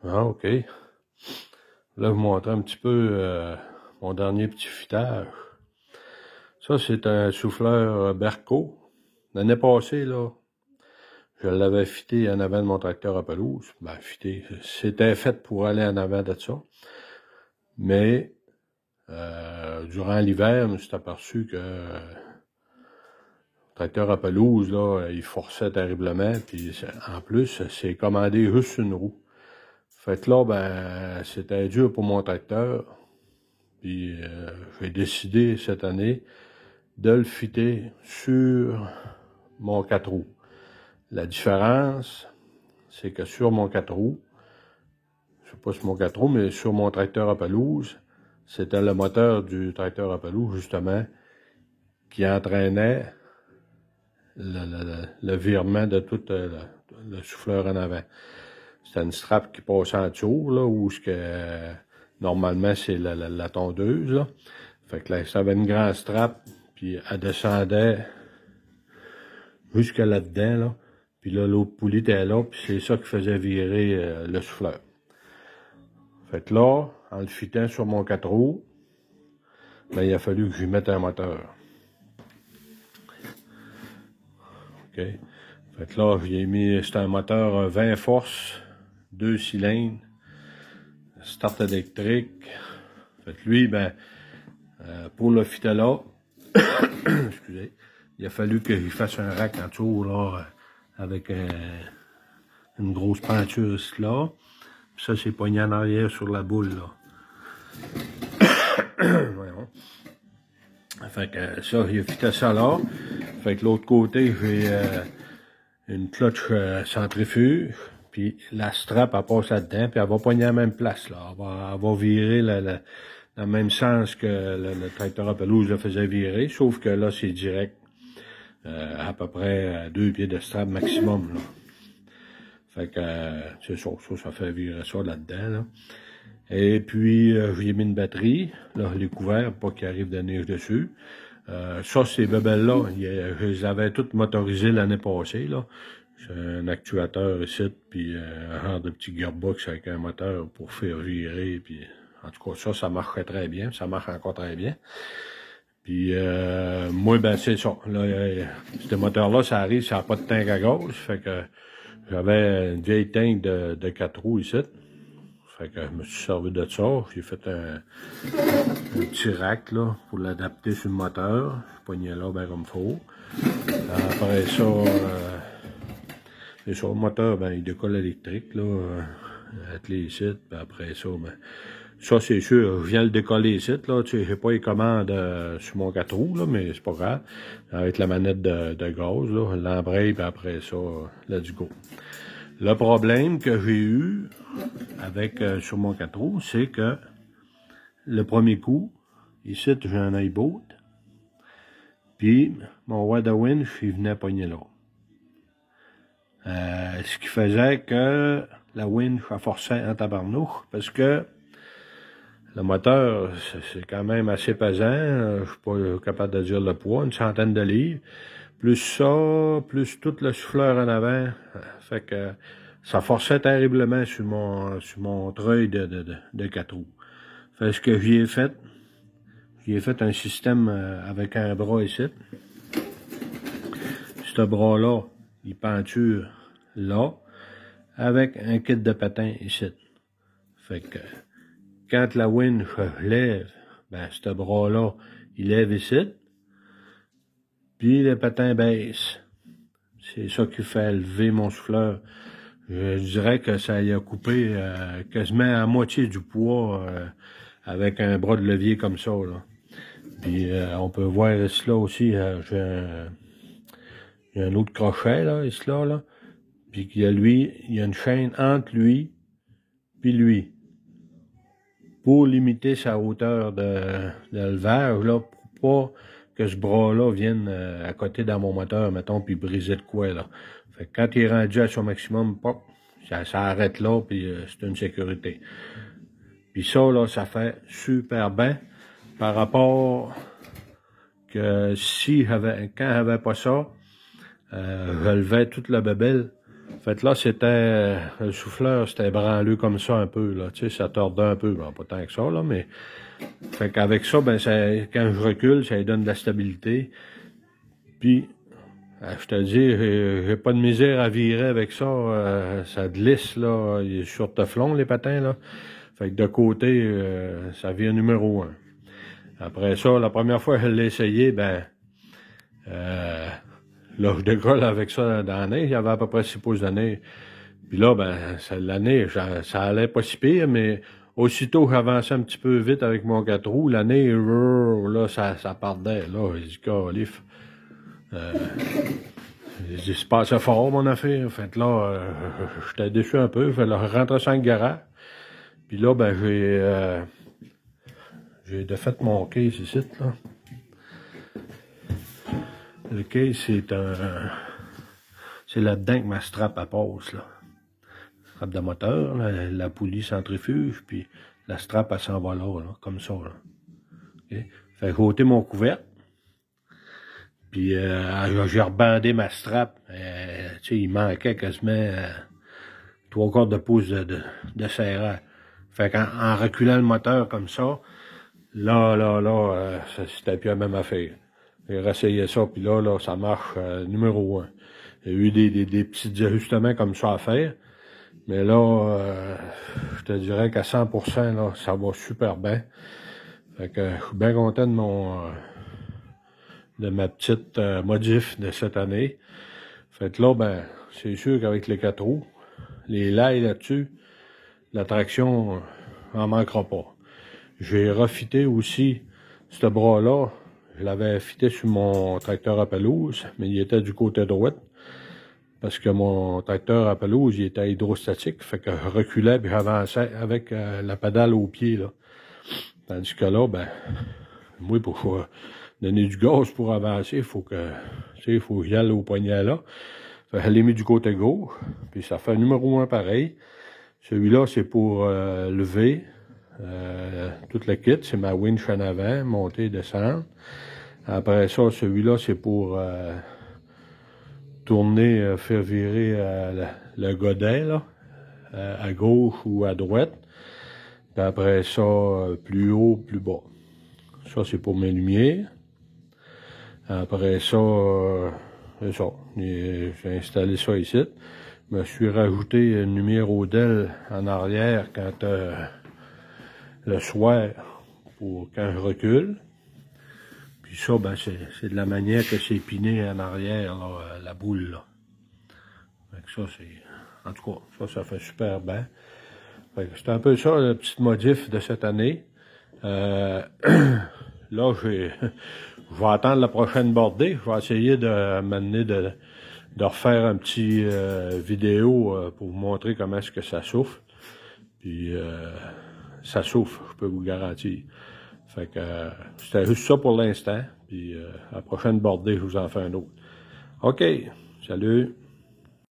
Ah, OK. Là, je vous montre un petit peu mon dernier petit fitage. Ça, c'est un souffleur Berco. L'année passée, là, je l'avais fité en avant de mon tracteur à pelouse. Ben, fité, c'était fait pour aller en avant de ça. Mais, durant l'hiver, je me suis aperçu que le tracteur à pelouse, là, il forçait terriblement. Puis, en plus, c'est commandé juste une roue. Fait que là, ben, c'était dur pour mon tracteur. Puis, j'ai décidé cette année de le fitter sur mon 4 roues. La différence, c'est que sur mon 4 roues, je sais pas sur mon 4 roues, mais sur mon tracteur à pelouse, c'était le moteur du tracteur à pelouse, justement, qui entraînait le virement de tout le souffleur en avant. C'était une strap qui passait en dessous, là, où normalement, c'est la tondeuse, là. Fait que là, ça avait une grande strap, puis elle descendait jusque là-dedans, là. Puis là, l'autre poulie était là, puis c'est ça qui faisait virer le souffleur. Fait que là, en le fitant sur mon 4 roues, ben, il a fallu que j'y mette un moteur. OK? Fait que là, j'ai mis, c'est un moteur 20 forces, 2 cylindres, start électrique. Fait que lui, ben, pour le fitter là, excusez, il a fallu qu'il fasse un rack en dessous, là, avec une grosse peinture ici, là. Puis ça, c'est pogné en arrière sur la boule, là. Voyons. Fait que ça, il a fité ça là. Fait que l'autre côté, j'ai une clutch centrifuge. Puis la strap, elle passe là-dedans, puis elle va pogner à la même place, là. Elle va virer dans le même sens que le tracteur à pelouse le faisait virer, sauf que là, c'est direct. À peu près 2 pieds de strap maximum, là. Fait que, c'est ça fait virer ça là-dedans, là. Et puis, j'ai mis une batterie, là, les couverts, pas qu'il arrive de neige dessus. Ça, ces bebelles-là, je les avais toutes motorisées l'année passée, là. C'est un actuateur ici, puis un genre de petit gearbox avec un moteur pour faire virer, puis en tout cas, ça marcherait très bien, ça marche encore très bien. Puis, moi, ben, c'est ça. Là, ce moteur-là, ça arrive, ça n'a pas de tank à gaz, fait que j'avais une vieille tank de 4 roues ici. Fait que je me suis servi de ça. J'ai fait un petit rack là, pour l'adapter sur le moteur. Je pognais là ben comme il faut. Après ça, c'est ça, le moteur, ben, il décolle électrique, là, avec les sites. Puis après ça, ben, ça c'est sûr, je viens le décoller ici, là. Tu sais, j'ai pas les commandes sur mon 4 roues, là, mais c'est pas grave. Avec la manette de gaz, là, l'embraye, puis après ça, let's go. Le problème que j'ai eu avec sur mon 4 roues, c'est que le premier coup, ici, j'ai un œil boat, puis mon water winch, il venait pogner là. Ce qui faisait que la winch a forcé en tabarnouche, parce que le moteur, c'est quand même assez pesant, je suis pas capable de dire le poids, une centaine de livres, plus ça, plus tout le souffleur en avant, fait que ça forçait terriblement sur mon treuil de 4 roues. Fait ce que j'y ai fait un système avec un bras ici. Ce bras-là, il penture là, avec un kit de patin ici. Fait que quand la winch lève, ben ce bras-là, il lève ici, puis le patin baisse. C'est ça qui fait lever mon souffleur. Je dirais que ça y a coupé quasiment à moitié du poids avec un bras de levier comme ça, là. Puis on peut voir ici là aussi, j'ai un autre crochet là, ici là. Puis il y a une chaîne entre lui puis lui. Pour limiter sa hauteur de levage, là, pour pas que ce bras-là vienne à côté dans mon moteur, mettons, puis briser de quoi, là. Fait que quand il est rendu à son maximum, pop, ça arrête là, puis c'est une sécurité. Puis ça, là, ça fait super bien par rapport que quand j'avais pas ça, je levais toute la bébelle, Fait là, c'était le souffleur, c'était branleux comme ça un peu, là. Tu sais, ça tordait un peu. Bon, pas tant que ça, là, mais. Fait qu'avec ça, ben quand je recule, ça lui donne de la stabilité. Puis, je te dis, j'ai pas de misère à virer avec ça. Ça glisse, là. Il est sur teflon, les patins, là. Fait que de côté, ça vire numéro 1. Après ça, la première fois que je l'ai essayé, ben, là, je décolle avec ça dans la neige. Il y avait à peu près 6 pouces de neige. Puis là, ben, la neige, ça allait pas si pire, mais aussitôt que j'avançais un petit peu vite avec mon 4 roues, la neige, là, ça partait. Là, j'ai dit, calif. J'ai dit, c'est passé fort, mon affaire. Fait que là, j'étais déçu un peu. Fait que là, je rentrais sur le garage. Puis là, ben, j'ai défait mon case ici, là. Le case, c'est là-dedans que ma strap passe, là. Strap de moteur, la poulie centrifuge, puis la strap, elle s'en va là, comme ça, là. Okay? Fait que j'ai ôté mon couvercle. Puis j'ai rebandé ma strap. Tu sais, il manquait quasiment 3/4 de pouce de serrage. Fait qu'en reculant le moteur comme ça, là, c'était plus la même affaire. J'ai réessayé ça, puis là, ça marche numéro 1. Il y a eu des petits ajustements comme ça à faire. Mais là, je te dirais qu'à 100%, là, ça va super bien. Fait que je suis bien content de ma petite modif de cette année. Fait que là, ben, c'est sûr qu'avec les 4 roues, les lailles là-dessus, la traction en manquera pas. J'ai refité aussi ce bras-là. Je l'avais fité sur mon tracteur à pelouse, mais il était du côté droit. Parce que mon tracteur à pelouse, il était hydrostatique. Fait que je reculais et j'avançais avec la pédale au pied, là. Tandis que là, ben, moi, pour donner du gaz pour avancer, il faut que j'y aille au poignet là. Fait que je l'ai mis du côté gauche, puis ça fait numéro 1 pareil. Celui-là, c'est pour lever tout le kit. C'est ma winch en avant, monter et descendre. Après ça, celui-là, c'est pour tourner, faire virer le godet, là, à gauche ou à droite. Puis après ça, plus haut, plus bas. Ça, c'est pour mes lumières. Après ça, c'est ça. J'ai installé ça ici. Je me suis rajouté une lumière Odell en arrière quand le soir, pour quand je recule. Puis ça, ben, c'est de la manière que c'est piné en arrière, là, la boule, là. Fait que ça, c'est... En tout cas, ça fait super bien. Fait que c'est un peu ça, la petite modif de cette année. Là, je vais attendre la prochaine bordée. Je vais essayer de m'amener de refaire un petit vidéo pour vous montrer comment est-ce que ça souffle. Puis, ça souffle, je peux vous garantir. Fait que c'était juste ça pour l'instant. Puis, la prochaine bordée, je vous en fais un autre. OK, salut!